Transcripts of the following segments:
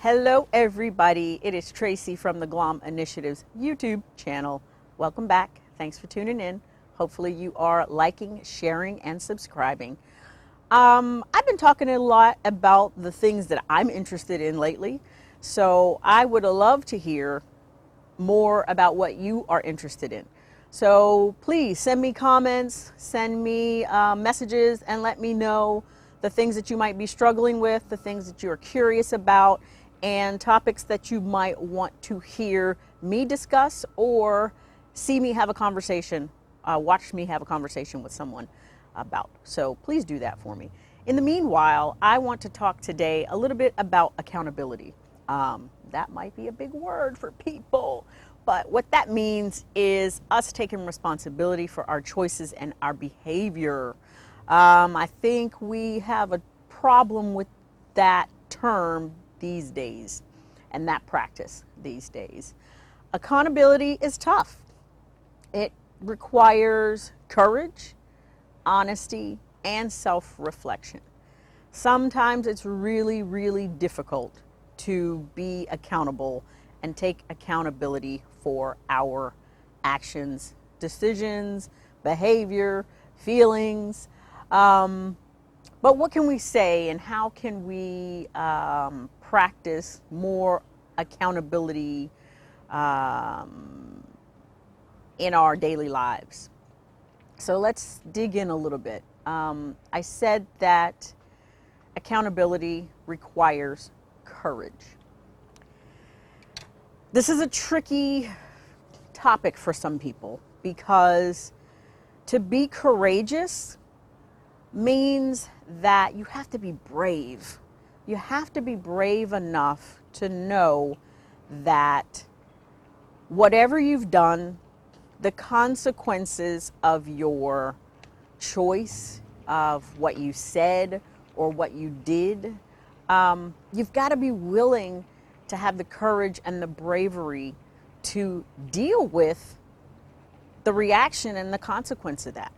Hello everybody, it is Tracy from the Glom Initiatives YouTube channel. Welcome back. Thanks for tuning in. Hopefully you are liking, sharing, and subscribing. I've been talking a lot about the things that I'm interested in lately, so I would love to hear more about what you are interested in. So please send me comments, send me messages, and let me know the things that you might be struggling with, the things that you're curious about, and topics that you might want to hear me discuss or see me have a conversation, watch me have a conversation with someone about. So please do that for me. In the meanwhile, I want to talk today a little bit about accountability. That might be a big word for people, but what that means is us taking responsibility for our choices and our behavior. I think we have a problem with that term these days and that practice these days. Accountability is tough. It requires courage, honesty, and self-reflection. Sometimes it's really, really difficult to be accountable and take accountability for our actions, decisions, behavior, feelings. But what can we say and how can we practice more accountability in our daily lives? So let's dig in a little bit. I said that accountability requires courage. This is a tricky topic for some people because to be courageous means that you have to be brave. You have to be brave enough to know that whatever you've done, the consequences of your choice, of what you said or what you did, you've got to be willing to have the courage and the bravery to deal with the reaction and the consequence of that.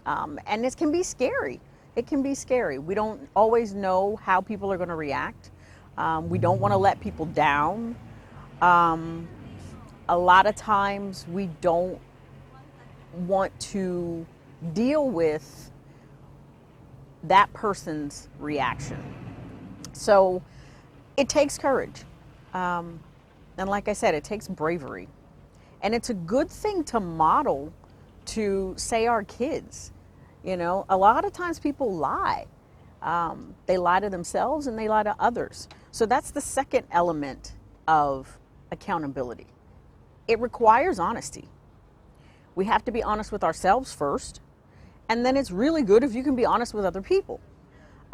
And it can be scary. It can be scary. We don't always know how people are going to react. We don't want to let people down. A lot of times we don't want to deal with that person's reaction. So it takes courage. And like I said, it takes bravery. And it's a good thing to model to, say, our kids. You know, a lot of times people lie. They lie to themselves and they lie to others. So that's the second element of accountability. It requires honesty. We have to be honest with ourselves first, and then it's really good if you can be honest with other people.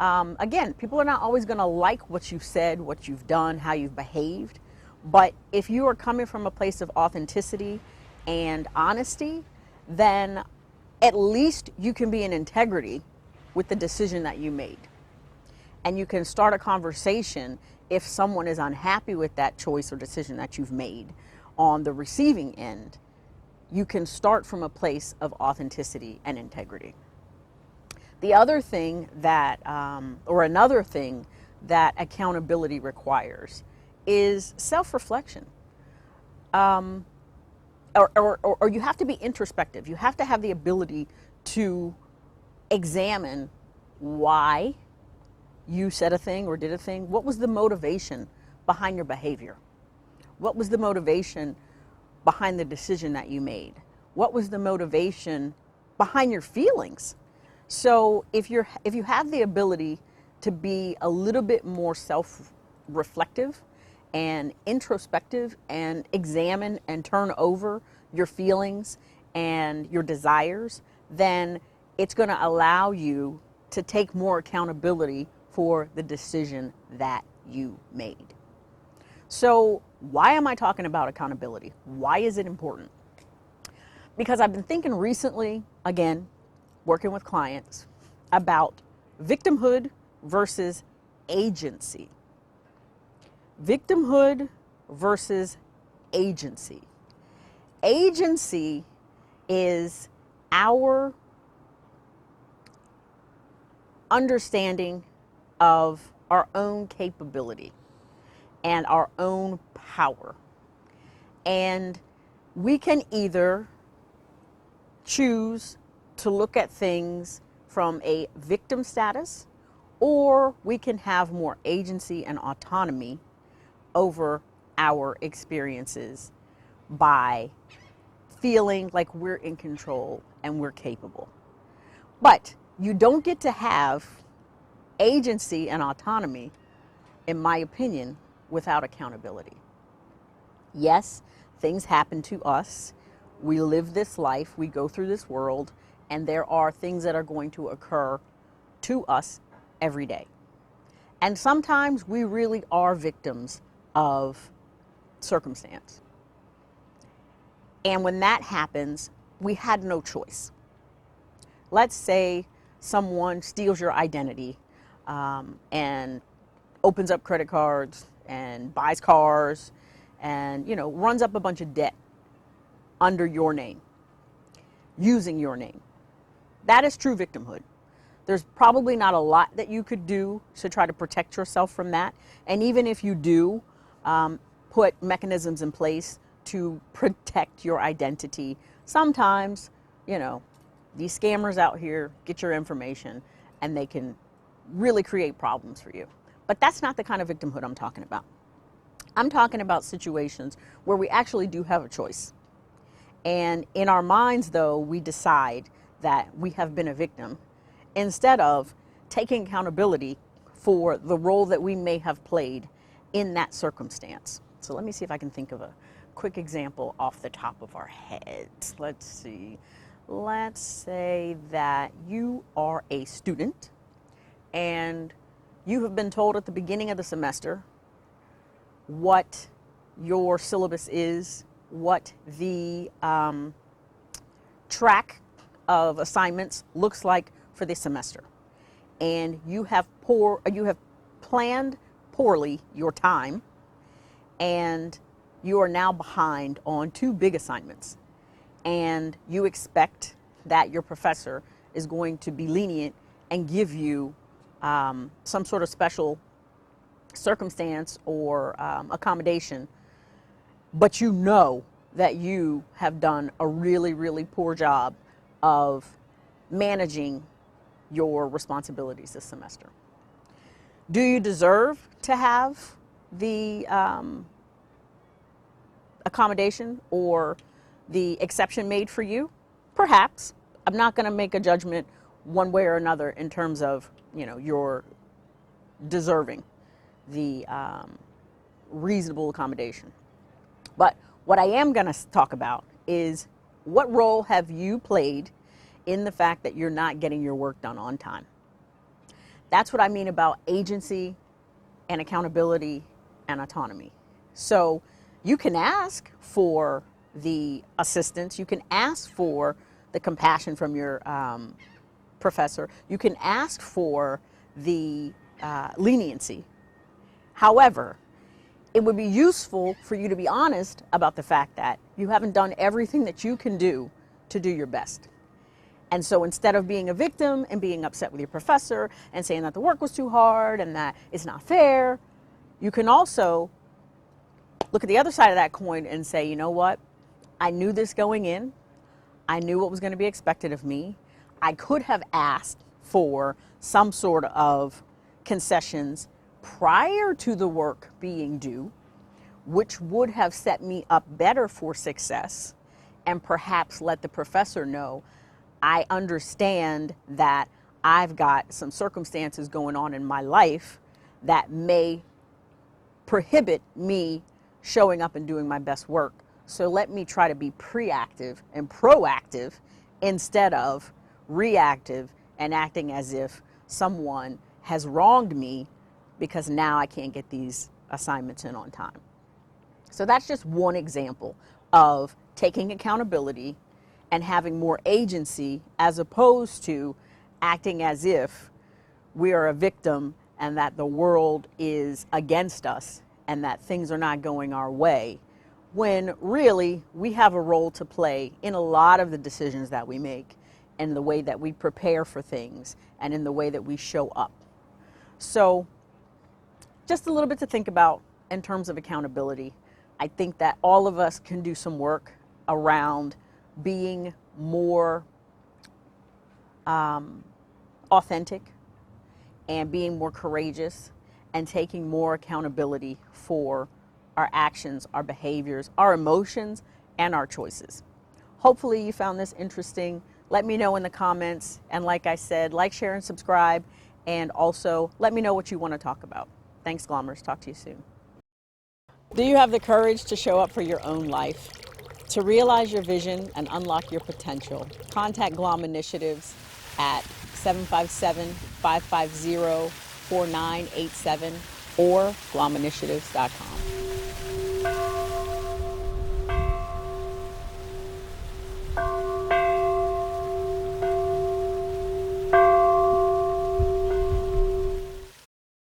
Again, people are not always going to like what you've said, what you've done, how you've behaved, but if you are coming from a place of authenticity and honesty, then at least you can be in integrity with the decision that you made. And you can start a conversation if someone is unhappy with that choice or decision that you've made on the receiving end. You can start from a place of authenticity and integrity. The other thing that, or another thing that accountability requires is self-reflection. Or you have to be introspective. You have to have the ability to examine why you said a thing or did a thing. What was the motivation behind your behavior? What was the motivation behind the decision that you made? What was the motivation behind your feelings? So if you have the ability to be a little bit more self-reflective and introspective and examine and turn over your feelings and your desires, then it's going to allow you to take more accountability for the decision that you made. So why am I talking about accountability? Why is it important? Because I've been thinking recently, again, working with clients, about victimhood versus agency. Victimhood versus agency. Agency is our understanding of our own capability. and our own power. And we can either choose to look at things from a victim status, or we can have more agency and autonomy over our experiences by feeling like we're in control and we're capable. But you don't get to have agency and autonomy, in my opinion, without accountability. Yes, things happen to us. We live this life, we go through this world, and there are things that are going to occur to us every day. And sometimes we really are victims of circumstance. And when that happens, we had no choice. Let's say someone steals your identity and opens up credit cards and buys cars and, runs up a bunch of debt under your name, using your name. That is true victimhood. There's probably not a lot that you could do to try to protect yourself from that. And even if you do put mechanisms in place to protect your identity, sometimes, these scammers out here get your information and they can really create problems for you. But that's not the kind of victimhood I'm talking about. I'm talking about situations where we actually do have a choice. And in our minds, though, we decide that we have been a victim instead of taking accountability for the role that we may have played in that circumstance. So let me see if I can think of a quick example off the top of our heads. Let's see. Let's say that you are a student and you have been told at the beginning of the semester what your syllabus is, what the track of assignments looks like for this semester. And you have planned poorly your time, and you are now behind on 2 big assignments. And you expect that your professor is going to be lenient and give you some sort of special circumstance or accommodation, but you know that you have done a really, really poor job of managing your responsibilities this semester. Do you deserve to have the accommodation or the exception made for you? Perhaps. I'm not going to make a judgment one way or another in terms of, you're deserving the reasonable accommodation. But what I am going to talk about is, what role have you played in the fact that you're not getting your work done on time? That's what I mean about agency and accountability and autonomy. So you can ask for the assistance, you can ask for the compassion from your professor, you can ask for the leniency. However, it would be useful for you to be honest about the fact that you haven't done everything that you can do to do your best. And so instead of being a victim and being upset with your professor and saying that the work was too hard and that it's not fair, you can also look at the other side of that coin and say, you know what? I knew this going in. I knew what was going to be expected of me. I could have asked for some sort of concessions prior to the work being due, which would have set me up better for success, and perhaps let the professor know, I understand that I've got some circumstances going on in my life that may prohibit me showing up and doing my best work. So let me try to be proactive and proactive instead of reactive and acting as if someone has wronged me because now I can't get these assignments in on time. So that's just one example of taking accountability and having more agency, as opposed to acting as if we are a victim and that the world is against us and that things are not going our way, when really we have a role to play in a lot of the decisions that we make, and the way that we prepare for things, and in the way that we show up. So just a little bit to think about in terms of accountability, I think that all of us can do some work around being more authentic and being more courageous and taking more accountability for our actions, our behaviors, our emotions, and our choices. Hopefully you found this interesting. Let me know in the comments. And like I said, like, share, and subscribe. And also let me know what you want to talk about. Thanks, Glommers. Talk to you soon. Do you have the courage to show up for your own life? To realize your vision and unlock your potential, contact Glom Initiatives at 757-550-4987 or glominitiatives.com.